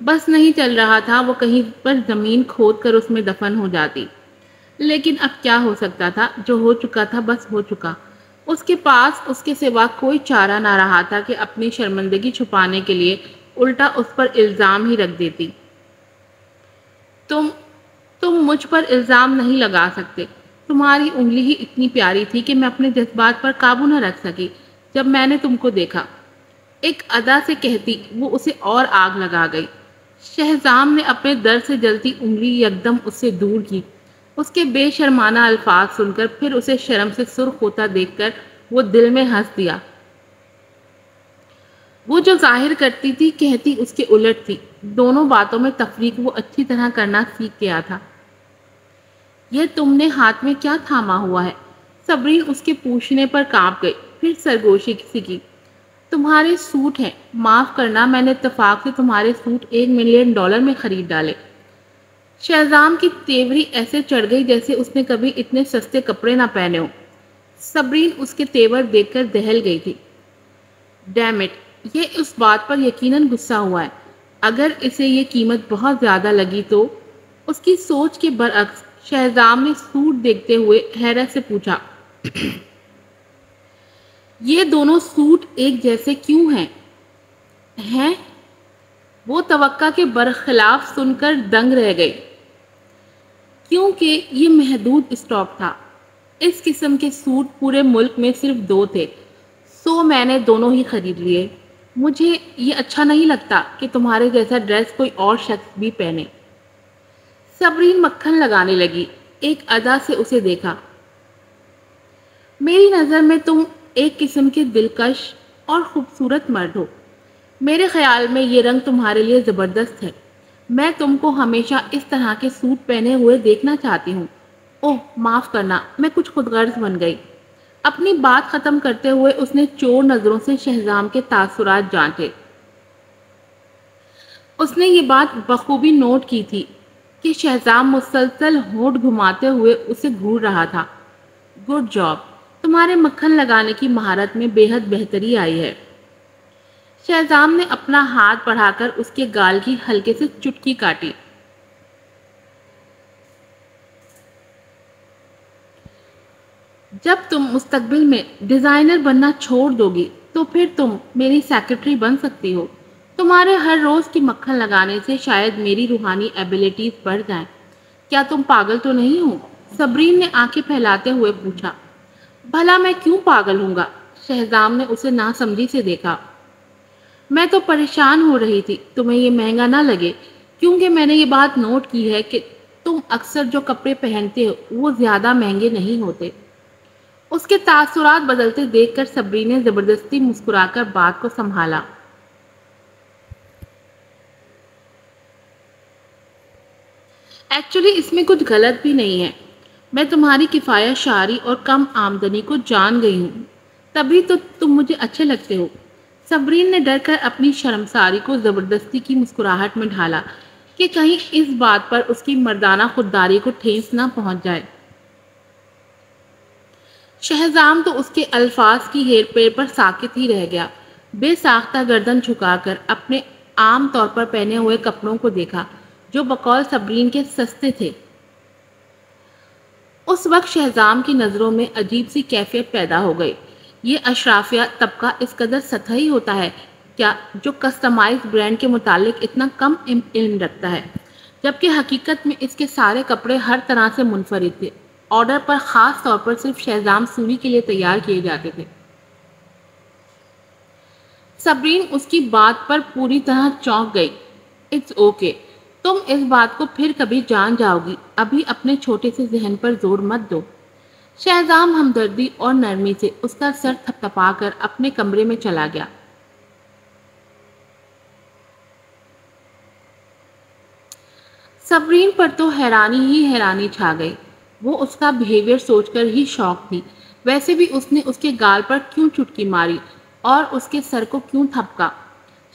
بس نہیں چل رہا تھا، وہ کہیں پر زمین کھود کر اس میں دفن ہو جاتی۔ لیکن اب کیا ہو سکتا تھا؟ جو ہو چکا تھا بس ہو چکا۔ اس کے پاس اس کے سوا کوئی چارہ نہ رہا تھا کہ اپنی شرمندگی چھپانے کے لیے الٹا اس پر الزام ہی رکھ دیتی۔ تم تم مجھ پر الزام نہیں لگا سکتے۔ تمہاری انگلی ہی اتنی پیاری تھی کہ میں اپنے جذبات پر قابو نہ رکھ سکی جب میں نے تم کو دیکھا، ایک ادا سے کہتی وہ اسے اور آگ لگا گئی۔ شہزام نے اپنے در سے جلتی انگلی یکدم اس سے دور کی۔ اس کے بے شرمانہ الفاظ سن کر، پھر اسے شرم سے سرخ ہوتا دیکھ کر وہ دل میں ہنس دیا۔ وہ جو ظاہر کرتی تھی کہتی اس کے الٹ تھی۔ دونوں باتوں میں تفریق وہ اچھی طرح کرنا سیکھ گیا تھا۔ یہ تم نے ہاتھ میں کیا تھاما ہوا ہے؟ صبرین اس کے پوچھنے پر کانپ گئی، پھر سرگوشی سی کی۔ تمہارے سوٹ ہیں، معاف کرنا میں نے اتفاق سے تمہارے سوٹ $1 ملین میں خرید ڈالے۔ شہزام کی تیوری ایسے چڑھ گئی جیسے اس نے کبھی اتنے سستے کپڑے نہ پہنے ہوں۔ صبرین اس کے تیور دیکھ کر دہل گئی تھی۔ ڈیم اٹ، یہ اس بات پر یقیناً غصہ ہوا ہے۔ اگر اسے یہ قیمت بہت زیادہ لگی تو؟ اس کی سوچ کے برعکس شہزام نے سوٹ دیکھتے ہوئے حیرت سے پوچھا، یہ دونوں سوٹ ایک جیسے کیوں ہیں؟ ہیں؟ وہ توقع کے برخلاف سن کر دنگ رہ گئی، کیونکہ یہ محدود اسٹاک تھا۔ اس قسم کے سوٹ پورے ملک میں صرف 2 تھے، سو میں نے دونوں ہی خرید لیے۔ مجھے یہ اچھا نہیں لگتا کہ تمہارے جیسا ڈریس کوئی اور شخص بھی پہنے۔ صبرین مکھن لگانے لگی، ایک ادا سے اسے دیکھا۔ میری نظر میں تم ایک قسم کے دلکش اور خوبصورت مرد ہو۔ میرے خیال میں یہ رنگ تمہارے لیے زبردست ہے۔ میں تم کو ہمیشہ اس طرح کے سوٹ پہنے ہوئے دیکھنا چاہتی ہوں۔ اوہ معاف کرنا، میں کچھ خود غرض بن گئی۔ اپنی بات ختم کرتے ہوئے اس نے چور نظروں سے شہزام کے تاثرات جانچے۔ اس نے یہ بات بخوبی نوٹ کی تھی کہ شہزام مسلسل ہونٹ گھماتے ہوئے اسے گھور رہا تھا۔ گڈ جاب، تمہارے مکھن لگانے کی مہارت میں بے حد بہتری آئی ہے۔ شہزام نے اپنا ہاتھ بڑھا کر اس کے گال کی ہلکے سے چٹکی کاٹی۔ جب تم مستقبل میں ڈیزائنر بننا چھوڑ دو گی تو پھر تم میری سیکرٹری بن سکتی ہو۔ تمہارے ہر روز کی مکھن لگانے سے شاید میری روحانی ایبیلٹیز بڑھ جائیں۔ کیا تم پاگل تو نہیں ہو؟ صبرین نے آنکھیں پھیلاتے ہوئے پوچھا۔ بھلا میں کیوں پاگل ہوں گا؟ شہزام نے اسے ناسمجھی سے دیکھا۔ میں تو پریشان ہو رہی تھی تمہیں یہ مہنگا نہ لگے، کیونکہ میں نے یہ بات نوٹ کی ہے کہ تم اکثر جو کپڑے پہنتے ہو وہ زیادہ مہنگے نہیں ہوتے۔ اس کے تاثرات بدلتے دیکھ کر صبرین نے زبردستی مسکرا کر بات کو سنبھالا۔ ایکچولی اس میں کچھ غلط بھی نہیں ہے۔ میں تمہاری کفایت شعاری اور کم آمدنی کو جان گئی ہوں، تبھی تو تم مجھے اچھے لگتے ہو۔ صبرین نے ڈر کر اپنی شرمساری کو زبردستی کی مسکراہٹ میں ڈھالا کہ کہیں اس بات پر اس کی مردانہ خودداری کو ٹھیس نہ پہنچ جائے۔ شہزام تو اس کے الفاظ کی ہیر پھیر پر ساکت ہی رہ گیا۔ بے ساختہ گردن جھکا کر اپنے عام طور پر پہنے ہوئے کپڑوں کو دیکھا جو بقول صبرین کے سستے تھے۔ اس وقت شہزام کی نظروں میں عجیب سی کیفیت پیدا ہو گئی۔ یہ اشرافیہ طبقہ اس قدر سطحی ہوتا ہے کیا جو کسٹمائز برانڈ کے متعلق اتنا کم علم رکھتا ہے، جبکہ حقیقت میں اس کے سارے کپڑے ہر طرح سے منفرد تھے، آرڈر پر خاص طور پر صرف شہزام سوری کے لیے تیار کیے جاتے تھے۔ صبرین اس کی بات پر پوری طرح چونک گئی۔ اٹس اوکے، تم اس بات کو پھر کبھی جان جاؤ گی، ابھی اپنے چھوٹے سے ذہن پر زور مت دو۔ شہزام ہمدردی اور نرمی سے اس کا سر تھپتھپا کر اپنے کمرے میں چلا گیا۔ صبرین پر تو حیرانی ہی حیرانی چھا گئی۔ وہ اس کا بیہیویئر سوچ کر ہی شاک تھی۔ ویسے بھی اس نے اس کے گال پر کیوں چٹکی ماری اور اس کے سر کو کیوں تھپکا؟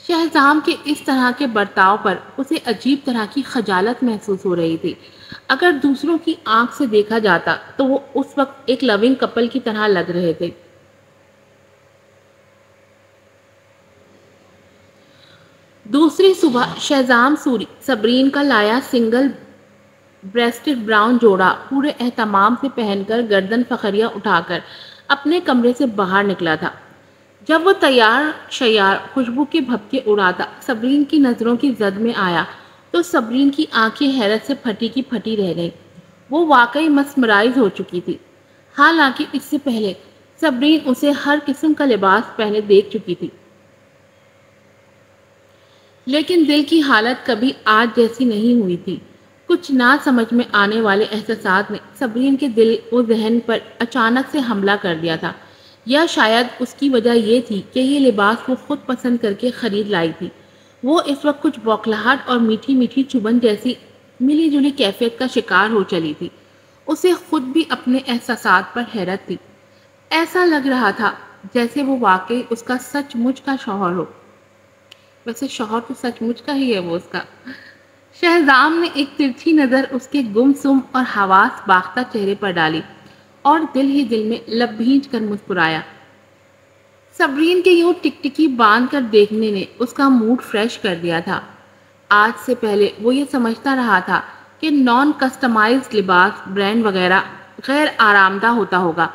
شہزام کے اس طرح کے برتاؤ پر اسے عجیب طرح کی خجالت محسوس ہو رہی تھی۔ اگر دوسروں کی آنکھ سے دیکھا جاتا تو وہ اس وقت ایک لونگ کپل کی طرح لگ رہے تھے۔ دوسری دوسری صبح شہزام سوری صبرین کا لایا سنگل بریسٹڈ براؤن جوڑا پورے اہتمام سے پہن کر گردن فخریہ اٹھا کر اپنے کمرے سے باہر نکلا تھا۔ جب وہ تیار شیار خوشبو کے بھپکے اڑاتا صبرین کی نظروں کی زد میں آیا تو صبرین کی آنکھیں حیرت سے پھٹی کی پھٹی رہ گئیں۔ وہ واقعی مسمرائز ہو چکی تھی، حالانکہ اس سے پہلے صبرین اسے ہر قسم کا لباس پہنے دیکھ چکی تھی، لیکن دل کی حالت کبھی آج جیسی نہیں ہوئی تھی۔ کچھ نہ سمجھ میں آنے والے احساسات نے صبرین کے دل و ذہن پر اچانک سے حملہ کر دیا تھا، یا شاید اس کی وجہ یہ تھی کہ یہ لباس وہ خود پسند کر کے خرید لائی تھی۔ وہ اس وقت کچھ بوکھلاہٹ اور میٹھی میٹھی چبھن جیسی ملی جلی کیفیت کا شکار ہو چلی تھی۔ اسے خود بھی اپنے احساسات پر حیرت تھی۔ ایسا لگ رہا تھا جیسے وہ واقعی اس کا سچ مچ کا شوہر ہو۔ ویسے شوہر تو سچ مچ کا ہی ہے وہ اس کا۔ شہزام نے ایک ترچھی نظر اس کے گمسم اور حواس باختہ چہرے پر ڈالی اور دل ہی دل میں لب بھینچ کر مسکرایا۔ صبرین کے یوں ٹکٹکی باندھ کر دیکھنے نے اس کا موڈ فریش کر دیا تھا۔ آج سے پہلے وہ یہ سمجھتا رہا تھا کہ نان کسٹمائزڈ لباس برانڈ وغیرہ غیر آرام دہ ہوتا ہوگا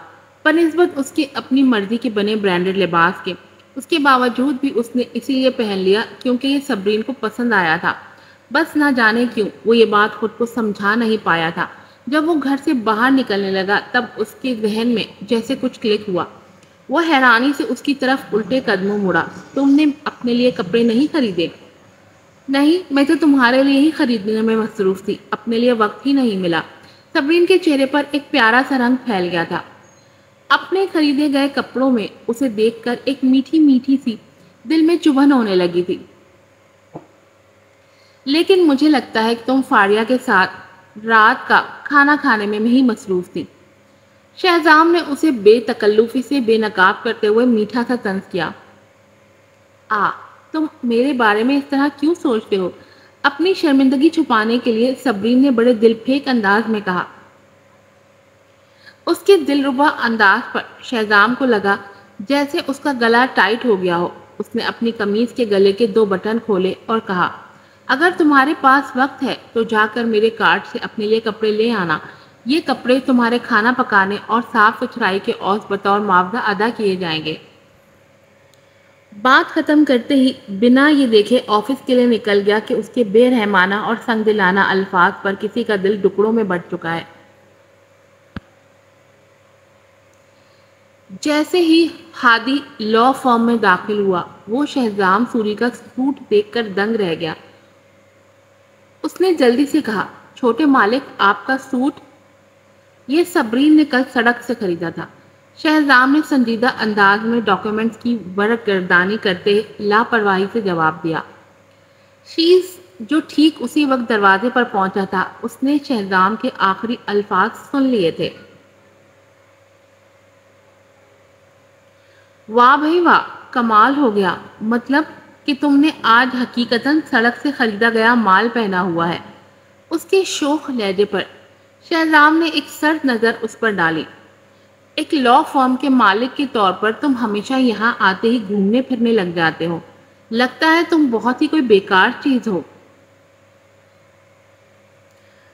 بنسبت اس کے اپنی مرضی کے بنے برانڈڈ لباس کے۔ اس کے باوجود بھی اس نے اسی لیے پہن لیا کیونکہ یہ صبرین کو پسند آیا تھا۔ بس نہ جانے کیوں وہ یہ بات خود کو سمجھا نہیں پایا تھا۔ جب وہ گھر سے باہر نکلنے لگا تب اس کے ذہن میں جیسے کچھ کلک ہوا۔ وہ حیرانی سے اس کی طرف الٹے قدموں مڑا۔ تم نے اپنے لیے کپڑے نہیں خریدے؟ نہیں، میں تو تمہارے لیے ہی خریدنے میں مصروف تھی، اپنے لیے وقت ہی نہیں ملا۔ صبرین کے چہرے پر ایک پیارا سا رنگ پھیل گیا تھا۔ اپنے خریدے گئے کپڑوں میں اسے دیکھ کر ایک میٹھی میٹھی سی دل میں چبھن ہونے لگی تھی۔ لیکن مجھے لگتا ہے کہ تم فاریہ کے ساتھ رات کا کھانا کھانے میں ہی مصروف تھی۔ شہزام نے اسے بے تکلفی سے بے نقاب کرتے ہوئے میٹھا سا طنز کیا۔ تم میرے بارے میں اس طرح کیوں سوچتے ہو؟ اپنی شرمندگی چھپانے کے لیے صبرین نے بڑے دل پھینک انداز میں کہا۔ اس کے دلربا انداز پر شہزام کو لگا جیسے اس کا گلا ٹائٹ ہو گیا ہو۔ اس نے اپنی قمیض کے گلے کے 2 بٹن کھولے اور کہا، اگر تمہارے پاس وقت ہے تو جا کر میرے کارٹ سے اپنے لیے کپڑے لے آنا۔ یہ کپڑے تمہارے کھانا پکانے اور صاف ستھرائی کے عوض بطور معاوضہ ادا کیے جائیں گے۔ بات ختم کرتے ہی بنا یہ دیکھے آفس کے لیے نکل گیا کہ اس کے بے رحمانہ اور سنگ دلانہ الفاظ پر کسی کا دل ٹکڑوں میں بٹ چکا ہے۔ جیسے ہی ہادی لا فرم میں داخل ہوا وہ شہزام سوری کا سوٹ دیکھ کر دنگ رہ گیا۔ اس نے جلدی سے کہا، چھوٹے مالک آپ کا سوٹ؟ یہ صبرین نے کل سڑک سے خریدا تھا۔ شہزام نے سنجیدہ انداز میں ڈاکیومنٹس کی ورق گردانی کرتے لاپرواہی سے جواب دیا۔ شیز جو ٹھیک اسی وقت دروازے پر پہنچا تھا اس نے شہزام کے آخری الفاظ سن لیے تھے۔ واہ بھائی واہ، کمال ہو گیا، مطلب کہ تم نے آج حقیقتاً سڑک سے خریدا گیا مال پہنا ہوا ہے۔ اس کے شوخ لہجے پر شہزام نے ایک سرد نظر اس پر ڈالی۔ ایک لا فرم کے مالک کے طور پر تم ہمیشہ یہاں آتے ہی گھومنے پھرنے لگ جاتے ہو، لگتا ہے تم بہت ہی کوئی بیکار چیز ہو۔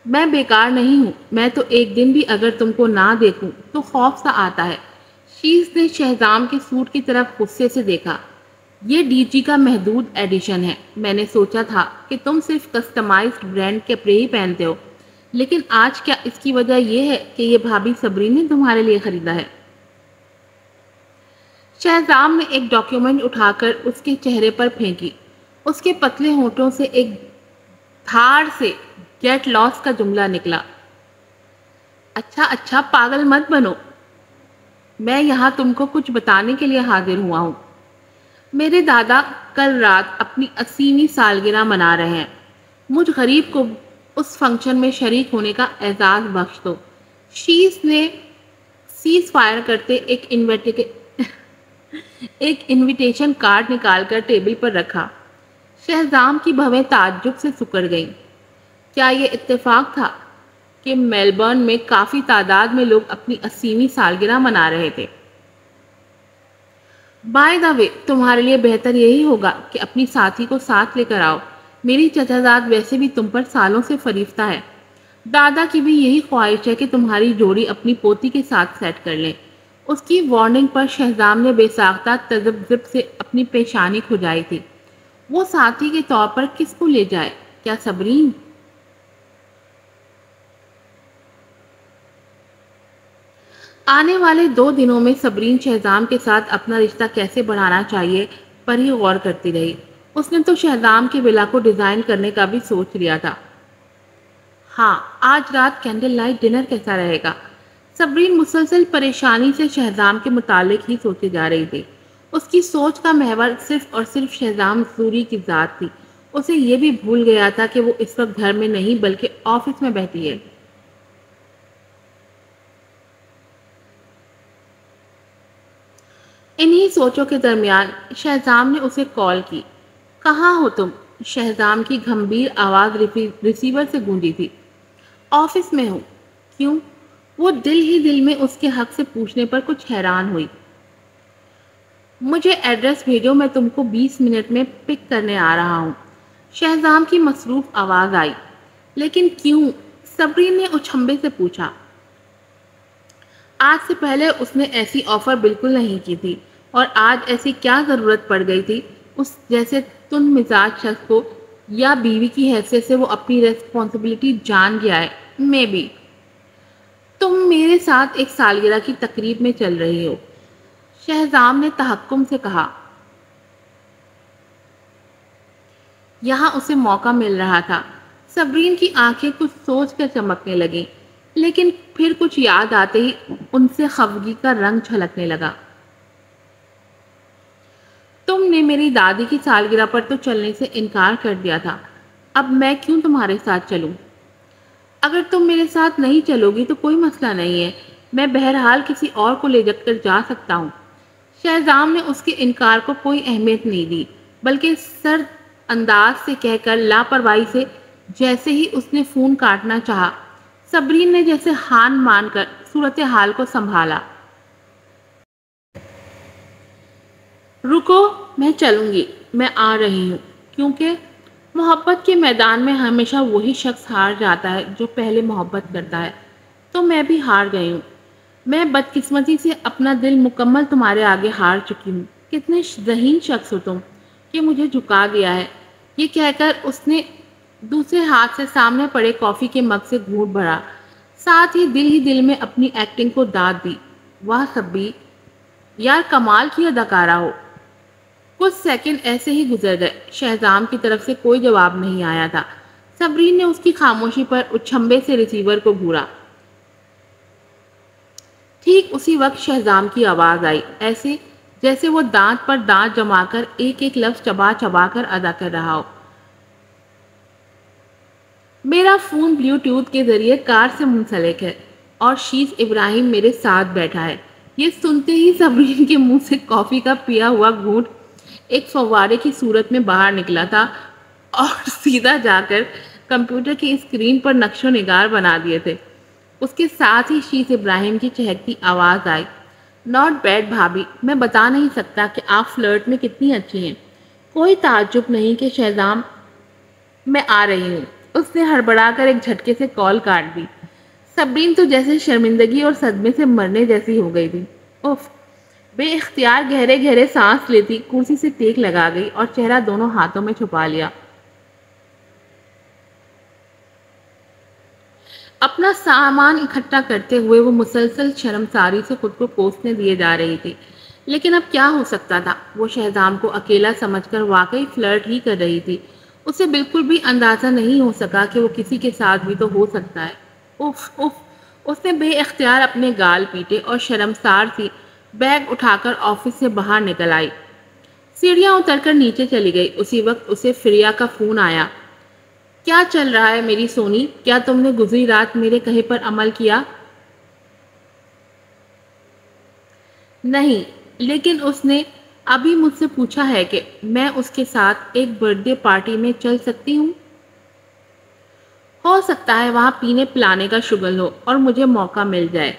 میں بیکار نہیں ہوں، میں تو ایک دن بھی اگر تم کو نہ دیکھوں تو خوف سا آتا ہے۔ شیز نے شہزام کے سوٹ کی طرف غصے سے دیکھا۔ یہ ڈی جی کا محدود ایڈیشن ہے، میں نے سوچا تھا کہ تم صرف کسٹمائزڈ برانڈ کپڑے ہی پہنتے ہو، لیکن آج کیا اس کی وجہ یہ ہے کہ یہ بھابھی صبرین نے تمہارے لیے خریدا ہے؟ شہزام نے ایک ڈاکیومنٹ اٹھا کر اس کے چہرے پر پھینکی۔ اس کے پتلے ہونٹوں سے ایک دھاڑ سے گیٹ لاس کا جملہ نکلا۔ اچھا پاگل مت بنو، میں یہاں تم کو کچھ بتانے کے لیے حاضر ہوا ہوں۔ میرے دادا کل رات اپنی 80ویں سالگرہ منا رہے ہیں، مجھ غریب کو اس فنکشن میں شریک ہونے کا اعزاز بخش دو۔ شیز نے سیز فائر کرتے ایک انویٹیشن کارڈ نکال کر ٹیبل پر رکھا۔ شہزام کی بھویں تعجب سے سکڑ گئیں۔ کیا یہ اتفاق تھا کہ میلبورن میں کافی تعداد میں لوگ اپنی 80ویں سالگرہ منا رہے تھے؟ بائی دا وے تمہارے لیے بہتر یہی ہوگا کہ اپنی ساتھی کو ساتھ لے کر آؤ. میری چچا زاد ویسے بھی تم پر سالوں سے فریفتہ ہے. دادا کی بھی یہی خواہش ہے کہ تمہاری جوڑی اپنی پوتی کے ساتھ سیٹ کر لیں. اس کی وارننگ پر شہزام نے بے ساختہ تذبذب سے اپنی پیشانی کھجائی تھی. وہ ساتھی کے طور پر کس کو لے جائے؟ کیا صبرین؟ آنے والے 2 دنوں میں صبرین شہزام کے ساتھ اپنا رشتہ کیسے بڑھانا چاہیے پر ہی غور کرتی رہی. اس نے تو شہزام کے ولا کو ڈیزائن کرنے کا بھی سوچ لیا تھا. ہاں، آج رات کینڈل لائٹ ڈنر کیسا رہے گا؟ صبرین مسلسل پریشانی سے شہزام کے متعلق ہی سوچی جا رہی تھی. اس کی سوچ کا محور صرف اور صرف شہزام سوری کی ذات تھی. اسے یہ بھی بھول گیا تھا کہ وہ اس وقت گھر میں نہیں بلکہ آفس میں بیٹھی ہے. انہی سوچوں کے درمیان شہزام نے اسے کال کی. کہاں ہو تم؟ شہزام کی گھمبیر آواز ریسیور سے گونجی تھی. آفس میں ہوں. کیوں؟ وہ دل ہی دل میں اس کے حق سے پوچھنے پر کچھ حیران ہوئی. مجھے ایڈریس بھیجو، میں تم کو 20 منٹ میں پک کرنے آ رہا ہوں. شہزام کی مصروف آواز آئی. لیکن کیوں؟ صبرین نے اچھمبے سے پوچھا. آج سے پہلے اس نے ایسی آفر بالکل نہیں کی تھی، اور آج ایسی کیا ضرورت پڑ گئی تھی اس جیسے تند مزاج شخص کو، یا بیوی کی حیثیت سے وہ اپنی ریسپانسبلٹی جان گیا ہے. میں بھی. تم میرے ساتھ ایک سالگرہ کی تقریب میں چل رہی ہو، شہزام نے تحکم سے کہا. یہاں اسے موقع مل رہا تھا. صبرین کی آنکھیں کچھ سوچ کر چمکنے لگیں، لیکن پھر کچھ یاد آتے ہی ان سے خفگی کا رنگ چھلکنے لگا. تم نے میری دادی کی سالگرہ پر تو چلنے سے انکار کر دیا تھا، اب میں کیوں تمہارے ساتھ چلوں؟ اگر تم میرے ساتھ نہیں چلو گی تو کوئی مسئلہ نہیں ہے، میں بہرحال کسی اور کو لے جا کر جا سکتا ہوں. شہزام نے اس کے انکار کو کوئی اہمیت نہیں دی، بلکہ سرد انداز سے کہہ کر لاپرواہی سے جیسے ہی اس نے فون کاٹنا چاہا، صبرین نے جیسے ہان مان کر صورتحال کو سنبھالا. رکو، میں چلوں گی، میں آ رہی ہوں. کیونکہ محبت کے میدان میں ہمیشہ وہی شخص ہار جاتا ہے جو پہلے محبت کرتا ہے. تو میں بھی ہار گئی ہوں. میں بدقسمتی سے اپنا دل مکمل تمہارے آگے ہار چکی ہوں. کتنے ذہین شخص ہو تم کہ مجھے جھکا دیا ہے. یہ کہہ کر اس نے دوسرے ہاتھ سے سامنے پڑے کافی کے مگ سے گھونٹ بھرا، ساتھ ہی دل میں اپنی ایکٹنگ کو داد دی. واہ صبی، یار کمال کی اداکارہ ہو. کچھ سیکنڈ ایسے ہی گزر گئے. شہزام کی طرف سے کوئی جواب نہیں آیا تھا. صبرین نے اس کی خاموشی پر اچھمبے سے ریسیور کو گھورا. ٹھیک اسی وقت شہزام کی آواز آئی، ایسے جیسے وہ دانت پر دانت جما کر ایک ایک لفظ چبا چبا کر ادا کر رہا ہو. میرا فون بلیوٹوتھ کے ذریعے کار سے منسلک ہے اور شیز ابراہیم میرے ساتھ بیٹھا ہے. یہ سنتے ہی صبرین کے منہ سے کافی کا پیا ہوا گھونٹ ایک فوارے کی صورت میں باہر نکلا تھا اور سیدھا جا کر کمپیوٹر کی اسکرین پر نقش و نگار بنا دیے تھے. اس کے ساتھ ہی شیز ابراہیم کی چہکتی آواز آئی. ناٹ بیڈ بھابی، میں بتا نہیں سکتا کہ آپ فلرٹ میں کتنی اچھی ہیں. کوئی تعجب نہیں کہ شہزام، میں آ رہی ہوں. اس نے ہڑبڑا کر ایک جھٹکے سے کال کاٹ دی. صبرین تو جیسے شرمندگی اور صدمے سے مرنے جیسی ہو گئی تھی. اف! بے اختیار گہرے گہرے سانس لیتی کرسی سے ٹیک لگا گئی اور چہرہ دونوں ہاتھوں میں چھپا لیا. اپنا سامان اکٹھا کرتے ہوئے وہ مسلسل شرمساری سے خود کو کوسنے دیے جا رہی تھی. لیکن اب کیا ہو سکتا تھا؟ وہ شہزام کو اکیلا سمجھ کر واقعی فلرٹ ہی کر رہی تھی. اسے بالکل بھی اندازہ نہیں ہو سکا کہ وہ کسی کے ساتھ بھی تو ہو سکتا ہے. If if! اس نے بے اختیار اپنے گال پیٹے اور شرمسار سی بیگ اٹھا کر آفس سے باہر نکل آئی. سیڑھیاں اتر کر نیچے چلی گئی. اسی وقت اسے فریا کا فون آیا. کیا چل رہا ہے میری سونی؟ کیا تم نے گزری رات میرے کہے پر عمل کیا؟ نہیں، لیکن اس نے ابھی مجھ سے پوچھا ہے کہ میں اس کے ساتھ ایک برتھ ڈے پارٹی میں چل سکتی ہوں. ہو سکتا ہے وہاں پینے پلانے کا شغل ہو اور مجھے موقع مل جائے.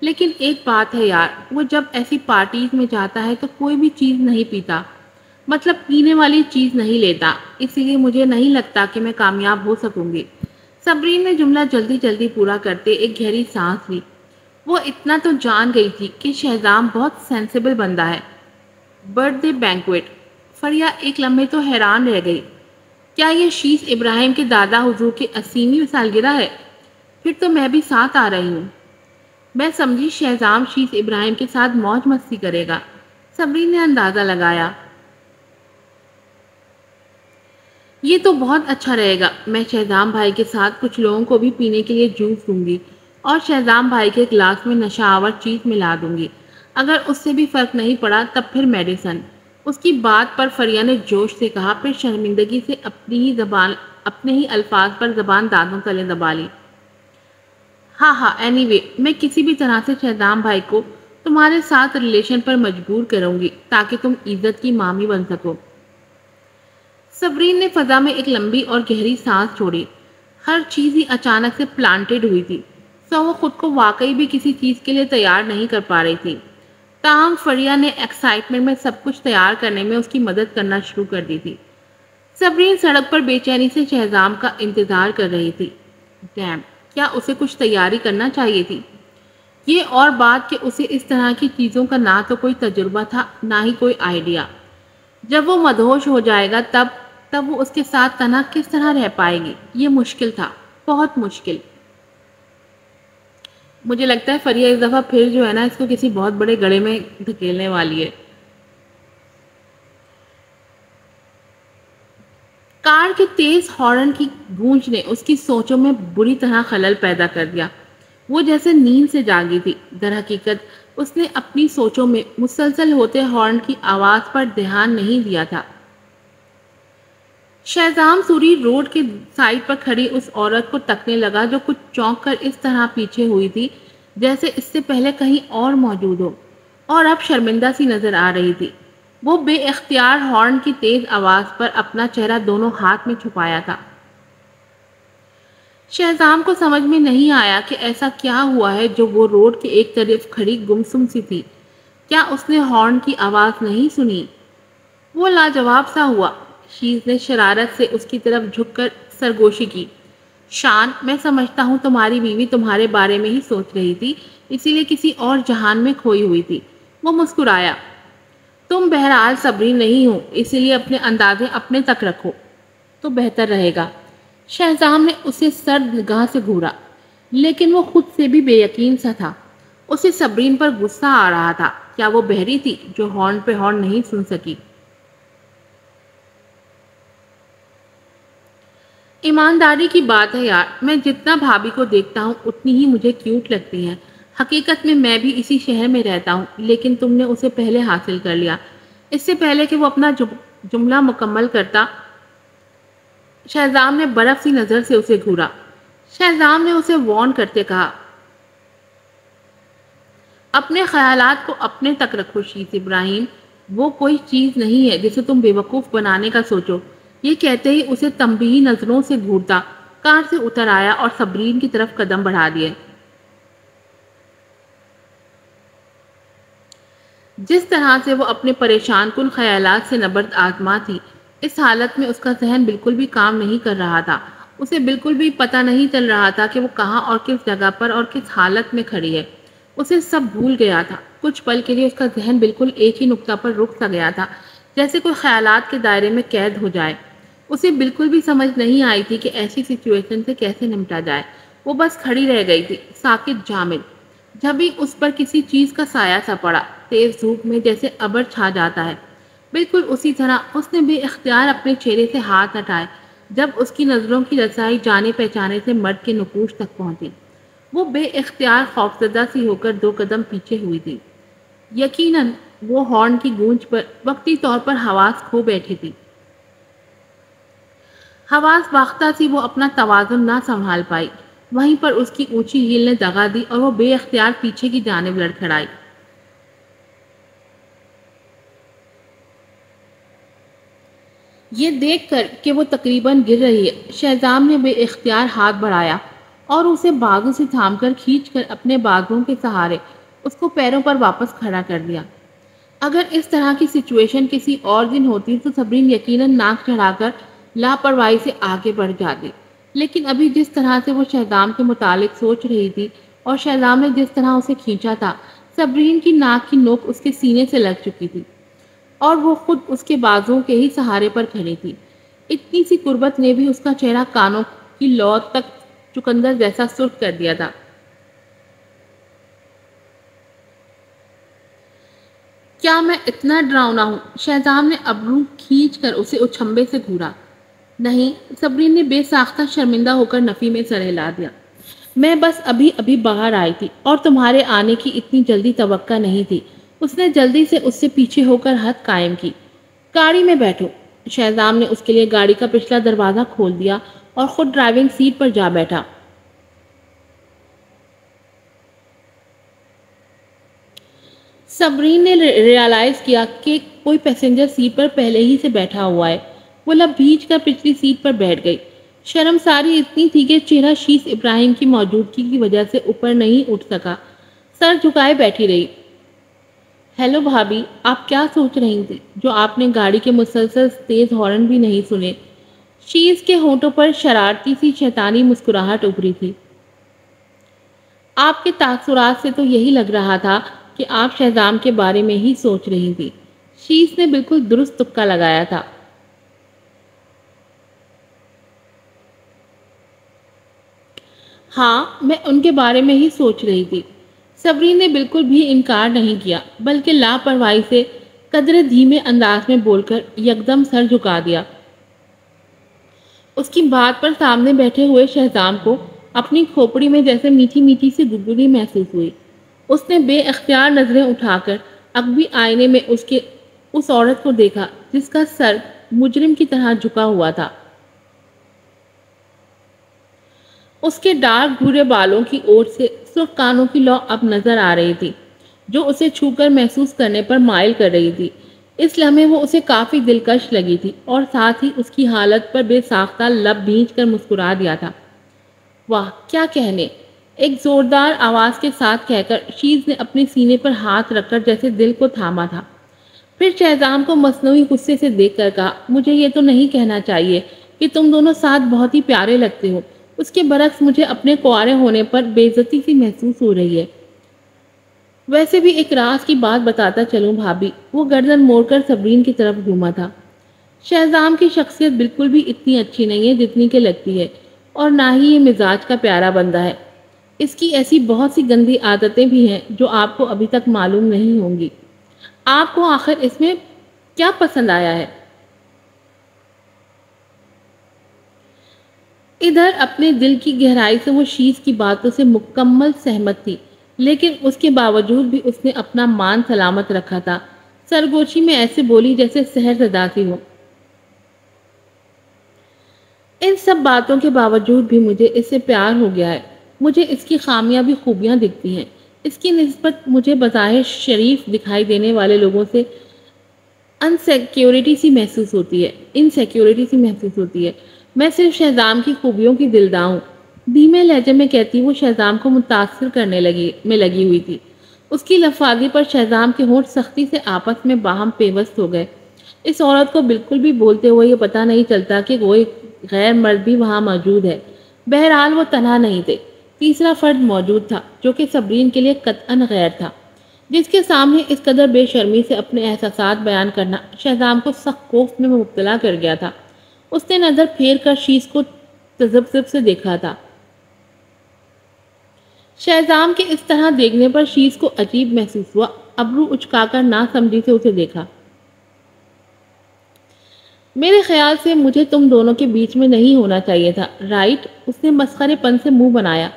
لیکن ایک بات ہے یار، وہ جب ایسی پارٹیز میں جاتا ہے تو کوئی بھی چیز نہیں پیتا، مطلب پینے والی چیز نہیں لیتا، اسی لیے مجھے نہیں لگتا کہ میں کامیاب ہو سکوں گی۔ صبرین نے جملہ جلدی جلدی پورا کرتے ایک گہری سانس لی۔ وہ اتنا تو جان گئی تھی کہ شہزام بہت سینسیبل بندہ ہے۔ Birth day banquet. فریا ایک لمحے تو حیران رہ گئی۔ کیا یہ شیس ابراہیم کے دادا حضور کی 80ویں سالگرہ ہے؟ پھر تو میں بھی ساتھ آ رہی ہوں۔ میں سمجھی شہزام شیس ابراہیم کے ساتھ موج مستی کرے گا۔ صبرین نے اندازہ لگایا۔ یہ تو بہت اچھا رہے گا۔ میں شہزام بھائی کے ساتھ کچھ لوگوں کو بھی پینے کے لیے جوس دوں گی اور شہزام بھائی کے گلاس میں نشہ آور چیز ملا دوں گی۔ اگر اس سے بھی فرق نہیں پڑا تب پھر میڈیسن۔ اس کی بات پر فریا نے جوش سے کہا، پھر شرمندگی سے اپنے ہی الفاظ پر زبان دانتوں تلے دبا لی۔ ہاں اینی وے، میں کسی بھی طرح سے شہزام بھائی کو تمہارے ساتھ ریلیشن پر مجبور کروں گی تاکہ تم عزت کی مامی بن سکو۔ صبرین نے فضا میں ایک لمبی اور گہری سانس چھوڑی۔ ہر چیز ہی اچانک سے پلانٹڈ ہوئی تھی، سو وہ خود کو واقعی بھی کسی چیز کے لیے تیار نہیں کر پا رہی تھی۔ تاہم فریا نے ایکسائٹمنٹ میں سب کچھ تیار کرنے میں اس کی مدد کرنا شروع کر دی تھی۔ صبرین سڑک پر بے چینی سے شہزام کا انتظار کر رہی تھی۔ ڈیم، کیا اسے کچھ تیاری کرنا چاہیے تھی؟ یہ اور بات کہ اسے اس طرح کی چیزوں کا نہ تو کوئی تجربہ تھا نہ ہی کوئی آئیڈیا۔ جب وہ مدہوش ہو جائے گا تب وہ اس کے ساتھ تنہا کس طرح رہ پائے گی؟ یہ مشکل تھا، بہت مشکل۔ مجھے لگتا ہے فریا اس دفعہ پھر جو ہے نا اس کو کسی بہت بڑے گڑھے میں دھکیلنے والی ہے۔ کار کے تیز ہارن کی گونج نے اس کی سوچوں میں بری طرح خلل پیدا کر دیا۔ وہ جیسے نیند سے جاگی تھی۔ در حقیقت اس نے اپنی سوچوں میں مسلسل ہوتے ہارن کی آواز پر دھیان نہیں دیا تھا۔ شہزام سوری روڈ کے سائڈ پر کھڑی اس عورت کو تکنے لگا جو کچھ چونک کر اس طرح پیچھے ہوئی تھی جیسے اس سے پہلے کہیں اور موجود ہو، اور اب شرمندہ سی نظر آ رہی تھی۔ وہ بے اختیار ہارن کی تیز آواز پر اپنا چہرہ دونوں ہاتھ میں چھپایا تھا۔ شہزام کو سمجھ میں نہیں آیا کہ ایسا کیا ہوا ہے جو وہ روڈ کے ایک طرف کھڑی گمسم سی تھی۔ کیا اس نے ہارن کی آواز نہیں سنی؟ وہ لاجواب سا ہوا۔ شیز نے شرارت سے اس کی طرف جھک کر سرگوشی کی۔ شان، میں سمجھتا ہوں تمہاری بیوی تمہارے بارے میں ہی سوچ رہی تھی، اسی لیے کسی اور جہان میں کھوئی ہوئی تھی۔ وہ مسکرایا۔ تم بہرحال صبرین نہیں ہو، اسی لیے اپنے اندازے اپنے تک رکھو تو بہتر رہے گا۔ شہزام نے اسے سرد نگاہ سے گھورا، لیکن وہ خود سے بھی بے یقین سا تھا۔ اسے صبرین پر غصہ آ رہا تھا۔ کیا وہ بہری تھی جو ہارن پہ ہارن نہیں سن سکی؟ ایمانداری کی بات ہے یار، میں جتنا بھابھی کو دیکھتا ہوں اتنی ہی مجھے کیوٹ لگتی ہیں۔ حقیقت میں بھی اسی شہر میں رہتا ہوں، لیکن تم نے اسے پہلے حاصل کر لیا۔ اس سے پہلے کہ وہ اپنا جملہ مکمل کرتا، شہزام نے برف سی نظر سے اسے گھورا۔ شہزام نے اسے وارن کرتے کہا، اپنے خیالات کو اپنے تک رکھو شیس ابراہیم، وہ کوئی چیز نہیں ہے جسے تم بیوقوف بنانے کا سوچو۔ یہ کہتے ہی اسے تنبیہی نظروں سے گھورتا کار سے اتر آیا اور صبرین کی طرف قدم بڑھا دیے۔ جس طرح سے وہ اپنے پریشان کن خیالات سے نبرد آزما تھی، اس حالت میں اس کا ذہن بالکل بھی کام نہیں کر رہا تھا۔ اسے بالکل بھی پتہ نہیں چل رہا تھا کہ وہ کہاں اور کس جگہ پر اور کس حالت میں کھڑی ہے۔ اسے سب بھول گیا تھا۔ کچھ پل کے لیے اس کا ذہن بالکل ایک ہی نقطہ پر رک سا گیا تھا، جیسے کوئی خیالات کے دائرے میں قید ہو جائے۔ اسے بالکل بھی سمجھ نہیں آئی تھی کہ ایسی سچویشن سے کیسے نمٹا جائے۔ وہ بس کھڑی رہ گئی تھی، ساکت جامد۔ جبھی اس پر کسی چیز کا سایہ سا پڑا، تیز دھوپ میں جیسے ابر چھا جاتا ہے، بالکل اسی طرح اس نے بے اختیار اپنے چہرے سے ہاتھ ہٹائے جب اس کی نظروں کی رسائی جانے پہچانے سے مرد کے نقوش تک پہنچی۔ وہ بے اختیار خوفزدہ سی ہو کر 2 قدم پیچھے ہوئی تھی۔ یقیناً وہ ہارن کی گونج پر وقتی طور پر حواس کھو بیٹھی تھی۔ حواس باختہ سی وہ اپنا توازن نہ سنبھال پائی۔ وہیں پر اس کی اونچی ہیل نے دغا دی اور وہ بے اختیار پیچھے کی جانب لڑکھڑائی۔ یہ دیکھ کر کہ وہ تقریباً گر رہی ہے، شہزام نے بے اختیار ہاتھ بڑھایا اور اسے بازو سے تھام کر کھینچ کر اپنے بازوؤں کے سہارے اس کو پیروں پر واپس کھڑا کر دیا۔ اگر اس طرح کی سچویشن کسی اور دن ہوتی تو صبرین یقیناً ناک چڑھا کر لاپرواہی سے آگے بڑھ جاتی، لیکن ابھی جس طرح سے وہ شہزام کے متعلق سوچ رہی تھی اور شہزام نے جس طرح اسے کھینچا تھا، صبرین کی ناک کی نوک اس کے سینے سے لگ چکی تھی اور وہ خود اس کے بازوؤں کے ہی سہارے پر کھڑی تھی۔ اتنی سی قربت نے بھی اس کا چہرہ کانوں کی لو تک چقندر جیسا سرخ کر دیا تھا۔ کیا میں اتنا ڈراؤنا ہوں؟ شہزام نے ابرو کھینچ کر اسے اچھمبے سے گھورا۔ نہیں، صبرین نے بے ساختہ شرمندہ ہو کر نفی میں سر ہلا دیا۔ میں بس ابھی باہر آئی تھی اور تمہارے آنے کی اتنی جلدی توقع نہیں تھی۔ اس نے جلدی سے اس سے پیچھے ہو کر حد قائم کی۔ گاڑی میں بیٹھو۔ شہزام نے اس کے لیے گاڑی کا پچھلا دروازہ کھول دیا اور خود ڈرائیونگ سیٹ پر جا بیٹھا۔ صبرین نے ریالائز کیا کہ کوئی پیسنجر سیٹ پر پہلے ہی سے بیٹھا ہوا ہے۔ وہ لب بھیج کر پچھلی سیٹ پر بیٹھ گئی۔ شرم ساری اتنی تھی کہ چہرہ شیس ابراہیم کی موجودگی کی وجہ سے اوپر نہیں اٹھ سکا۔ سر جھکائے بیٹھی رہی۔ ہیلو بھابی، آپ کیا سوچ رہی تھی جو آپ نے گاڑی کے مسلسل تیز ہارن بھی نہیں سنے؟ شیز کے ہونٹوں پر شرارتی سی شیطانی مسکراہٹ ابھری تھی۔ آپ کے تاثرات سے تو یہی لگ رہا تھا کہ آپ شہزام کے بارے میں ہی سوچ رہی تھی۔ شیز نے بالکل درست تکا لگایا تھا۔ ہاں، میں ان کے بارے میں ہی سوچ رہی تھی۔ صبرین نے بالکل بھی انکار نہیں کیا، بلکہ لاپرواہی سے قدرے دھیمے انداز میں بول کر یکدم سر جھکا دیا۔ اس کی بات پر سامنے بیٹھے ہوئے شہزام کو اپنی کھوپڑی میں جیسے میٹھی میٹھی سی گدگدی محسوس ہوئی۔ اس نے بے اختیار نظریں اٹھا کر عقبی آئینے میں اس عورت کو دیکھا جس کا سر مجرم کی طرح جھکا ہوا تھا۔ اس کے ڈارک بھورے بالوں کی اوٹ سے سرخ کانوں کی لو اب نظر آ رہی تھی جو اسے چھو کر محسوس کرنے پر مائل کر رہی تھی۔ اس لمحے وہ اسے کافی دلکش لگی تھی اور ساتھ ہی اس کی حالت پر بے ساختہ لب بھینچ کر مسکرا دیا تھا۔ واہ، کیا کہنے! ایک زوردار آواز کے ساتھ کہہ کر شیز نے اپنے سینے پر ہاتھ رکھ کر جیسے دل کو تھاما تھا۔ پھر شہزام کو مصنوعی غصے سے دیکھ کر کہا، مجھے یہ تو نہیں کہنا چاہیے کہ تم دونوں ساتھ بہت ہی پیارے لگتے ہو۔ اس کے برعکس مجھے اپنے کنوارے ہونے پر بے عزتی سی محسوس ہو رہی ہے۔ ویسے بھی ایک راز کی بات بتاتا چلوں بھابی۔ وہ گردن موڑ کر صبرین کی طرف گھوما تھا۔ شہزام کی شخصیت بالکل بھی اتنی اچھی نہیں ہے جتنی کہ لگتی ہے، اور نہ ہی یہ مزاج کا پیارا بندہ ہے۔ اس کی ایسی بہت سی گندی عادتیں بھی ہیں جو آپ کو ابھی تک معلوم نہیں ہوں گی۔ آپ کو آخر اس میں کیا پسند آیا ہے؟ ادھر اپنے دل کی گہرائی سے وہ شیز کی باتوں سے مکمل سہمت تھی، لیکن اس کے باوجود بھی اس نے اپنا مان سلامت رکھا تھا۔ سرگوشی میں ایسے بولی جیسے سحر زدہ سی ہو۔ ان سب باتوں کے باوجود بھی مجھے اس سے پیار ہو گیا ہے۔ مجھے اس کی خامیاں بھی خوبیاں دکھتی ہیں۔ اس کی نسبت مجھے بظاہر شریف دکھائی دینے والے لوگوں سے انسیکیورٹی سی محسوس ہوتی ہے۔ میں صرف شہزام کی خوبیوں کی دلداں ہوں۔ دھیمے لہجے میں کہتی وہ شہزام کو متاثر کرنے لگی ہوئی تھی۔ اس کی لفاظی پر شہزام کے ہونٹ سختی سے آپس میں باہم پیوست ہو گئے۔ اس عورت کو بالکل بھی بولتے ہوئے یہ پتہ نہیں چلتا کہ وہ ایک غیر مرد بھی وہاں موجود ہے۔ بہرحال وہ تنہا نہیں تھے، تیسرا فرد موجود تھا جو کہ صبرین کے لیے قطعاً غیر تھا، جس کے سامنے اس قدر بے شرمی سے اپنے احساسات بیان کرنا شہزام کو سخت کوفت میں مبتلا کر گیا تھا۔ اس نے نظر پھیر کر شیز کو تذبذب سے دیکھا تھا۔ شہزام کے اس طرح دیکھنے پر شیز کو عجیب محسوس ہوا۔ ابرو اچکا کر ناسمجھی سے اسے دیکھا۔ میرے خیال سے مجھے تم دونوں کے بیچ میں نہیں ہونا چاہیے تھا، رائٹ؟ اس نے مسخرے پن سے منہ بنایا۔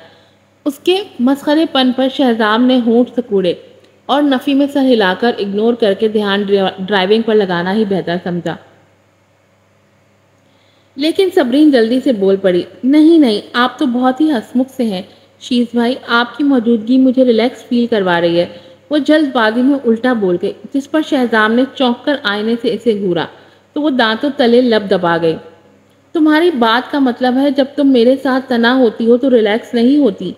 اس کے مسخرے پن پر شہزام نے ہونٹ سکوڑے اور نفی میں سر ہلا کر اگنور کر کے دھیان ڈرائیونگ پر لگانا ہی بہتر سمجھا۔ لیکن صبرین جلدی سے بول پڑی، نہیں، آپ تو بہت ہی ہنسمکھ سے ہیں شیز بھائی، آپ کی موجودگی مجھے ریلیکس فیل کروا رہی ہے۔ وہ جلد بازی میں الٹا بول گئی، جس پر شہزام نے چونک کر آئینے سے اسے گھورا تو وہ دانتوں تلے لب دبا گئی۔ تمہاری بات کا مطلب ہے جب تم میرے ساتھ تنہا ہوتی ہو تو ریلیکس نہیں ہوتی۔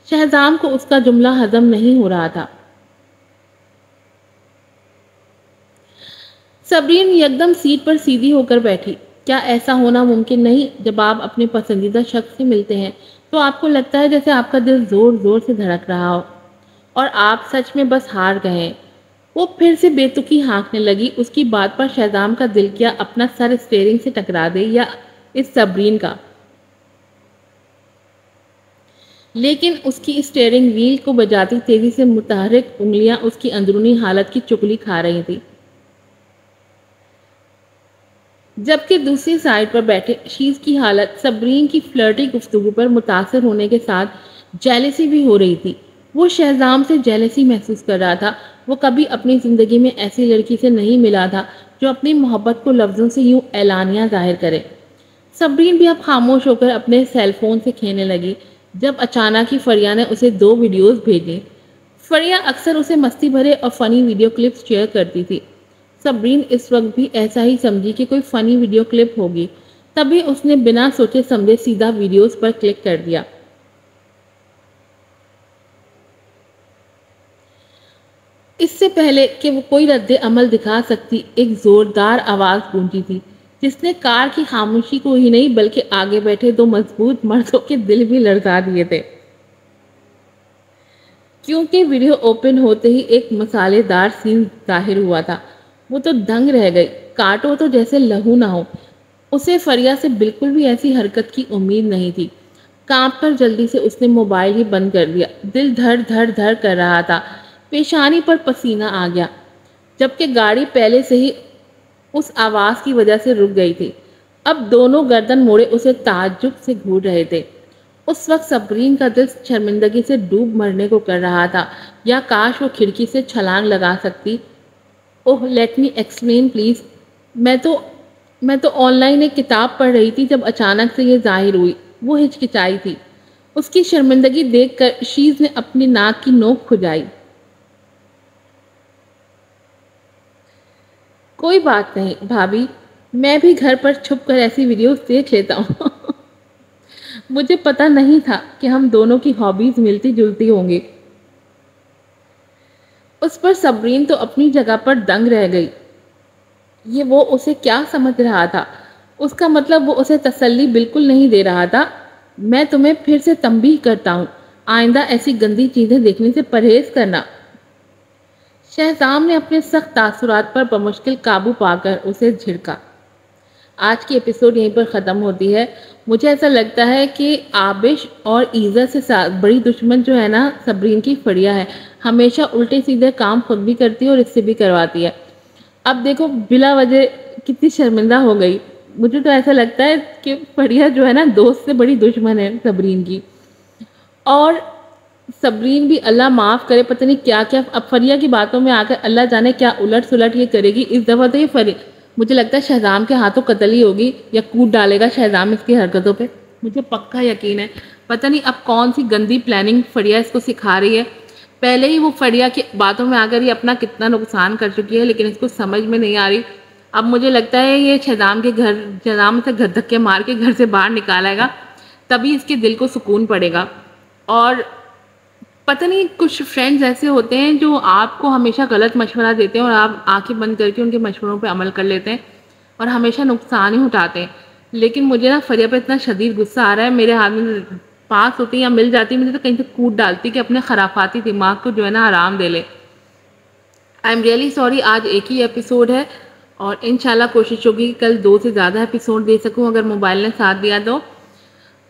شہزام کو اس کا جملہ ہضم نہیں ہو رہا تھا۔ صبرین یکدم سیٹ پر سیدھی ہو کر بیٹھی۔ کیا ایسا ہونا ممکن نہیں جب آپ اپنے پسندیدہ شخص سے ملتے ہیں تو آپ کو لگتا ہے جیسے آپ کا دل زور زور سے دھڑک رہا ہو اور آپ سچ میں بس ہار گئے ہیں؟ وہ پھر سے بے تکی ہانکنے لگی۔ اس کی بات پر شہزام کا دل کیا اپنا سر اسٹیئرنگ سے ٹکرا دے یا اس صبرین کا، لیکن اس کی اسٹیئرنگ وہیل کو بجاتی تیزی سے متحرک انگلیاں اس کی اندرونی حالت کی چغلی کھا رہی تھی، جبکہ دوسری سائڈ پر بیٹھے شیز کی حالت صبرین کی فلرٹی گفتگو پر متاثر ہونے کے ساتھ جیلسی بھی ہو رہی تھی۔ وہ شہزام سے جیلسی محسوس کر رہا تھا۔ وہ کبھی اپنی زندگی میں ایسی لڑکی سے نہیں ملا تھا جو اپنی محبت کو لفظوں سے یوں اعلانیہ ظاہر کرے۔ صبرین بھی اب خاموش ہو کر اپنے سیل فون سے کھیلنے لگی جب اچانک ہی فریا نے اسے 2 ویڈیوز بھیجی۔ فریا اکثر اسے مستی بھرے اور فنی ویڈیو کلپس شیئر کرتی تھی۔ صبرین اس وقت بھی ایسا ہی سمجھی کہ کوئی فنی ویڈیو کلپ ہوگی، تبھی اس نے بنا سوچے سمجھے سیدھا ویڈیوز پر کلک کر دیا۔ اس سے پہلے کہ وہ کوئی رد عمل دکھا سکتی ایک زوردار آواز گونجی تھی جس نے کار کی خاموشی کو ہی نہیں بلکہ آگے بیٹھے 2 مضبوط مردوں کے دل بھی لرزا دیے تھے، کیونکہ ویڈیو اوپن ہوتے ہی ایک مسالے دار سین ظاہر ہوا تھا۔ وہ تو دنگ رہ گئی۔ کاٹو تو جیسے لہو نہ ہو۔ اسے فریا سے بالکل بھی ایسی حرکت کی امید نہیں تھی۔ کانپ کر جلدی سے اس نے موبائل ہی بند کر دیا۔ دل دھڑ دھڑ دھڑ کر رہا تھا، پیشانی پر پسینہ آ گیا، جبکہ گاڑی پہلے سے ہی اس آواز کی وجہ سے رک گئی تھی۔ اب دونوں گردن موڑے اسے تعجب سے گھور رہے تھے۔ اس وقت صبرین کا دل شرمندگی سے ڈوب مرنے کو کر رہا تھا، یا کاش وہ کھڑکی سے چھلانگ لگا سکتی۔ اوہ لیٹ می ایکسپلین پلیز، میں تو آن لائن ایک کتاب پڑھ رہی تھی جب اچانک سے یہ ظاہر ہوئی۔ وہ ہچکچائی تھی۔ اس کی شرمندگی دیکھ کر شیز نے اپنی ناک کی نوک کھجائی۔ کوئی بات نہیں بھابھی، میں بھی گھر پر چھپ کر ایسی ویڈیوز دیکھ لیتا ہوں۔ مجھے پتا نہیں تھا کہ ہم دونوں کی ہابیز ملتی جلتی ہوں گی۔ اس پر صبرین تو اپنی جگہ پر دنگ رہ گئی۔ یہ وہ اسے کیا سمجھ رہا تھا؟ اس کا مطلب وہ اسے تسلی بالکل نہیں دے رہا تھا۔ میں تمہیں پھر سے تنبیہ کرتا ہوں، آئندہ ایسی گندی چیزیں دیکھنے سے پرہیز کرنا۔ شہزام نے اپنے سخت تاثرات پر بمشکل قابو پا کر اسے جھڑکا۔ آج کی ایپیسوڈ یہیں پر ختم ہوتی ہے۔ مجھے ایسا لگتا ہے کہ آبش اور ایزا سے بڑی دشمن جو ہے نا صبرین کی فریا ہے۔ ہمیشہ الٹے سیدھے کام خود بھی کرتی ہے اور اس سے بھی کرواتی ہے۔ اب دیکھو بلا وجہ کتنی شرمندہ ہو گئی۔ مجھے تو ایسا لگتا ہے کہ فریا جو ہے نا دوست سے بڑی دشمن ہے صبرین کی، اور صبرین بھی اللہ معاف کرے پتہ نہیں کیا کیا اب فریا کی باتوں میں آ کر اللہ جانے کیا الٹ سلٹ یہ کرے گی۔ اس دفعہ تو یہ مجھے لگتا ہے شہزام کے ہاتھوں قتل ہی ہوگی یا کود ڈالے گا شہزام اس کی حرکتوں پہ، مجھے پکا یقین ہے۔ پتہ نہیں اب کون سی گندی پلاننگ فریا اس کو سکھا رہی ہے۔ پہلے ہی وہ فریا کی باتوں میں آ کر یہ اپنا کتنا نقصان کر چکی ہے، لیکن اس کو سمجھ میں نہیں آ رہی۔ اب مجھے لگتا ہے یہ شہزام سے گھر دھکے مار کے گھر سے باہر نکالے گا، تبھی اس کے دل کو سکون پڑے گا۔ اور پتہ نہیں کچھ فرینڈز ایسے ہوتے ہیں جو آپ کو ہمیشہ غلط مشورہ دیتے ہیں اور آپ آنکھیں بند کر کے ان کے مشوروں پہ عمل کر لیتے ہیں اور ہمیشہ نقصان ہی اٹھاتے ہیں۔ لیکن مجھے نا فریا پہ اتنا شدید غصہ آ رہا ہے، میرے ہاتھ میں پاس ہوتی یا مل جاتی مجھے تو کہیں سے کود ڈالتی کہ اپنے خرافاتی دماغ کو جو ہے نا آرام دے لے۔ آئی ایم ریئلی سوری، آج ایک ہی ایپیسوڈ ہے اور انشاءاللہ کوشش ہوگی کہ کل 2 سے زیادہ ایپیسوڈ دے سکوں اگر موبائل نے ساتھ دیا تو۔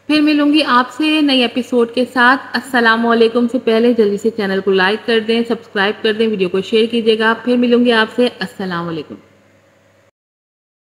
پھر ملوں گی آپ سے نئی ایپیسوڈ کے ساتھ۔ السلام علیکم سے پہلے جلدی سے چینل کو لائک کر دیں، سبسکرائب کر دیں، ویڈیو کو شیئر کیجیے گا۔ پھر ملوں گی آپ سے۔ السلام علیکم۔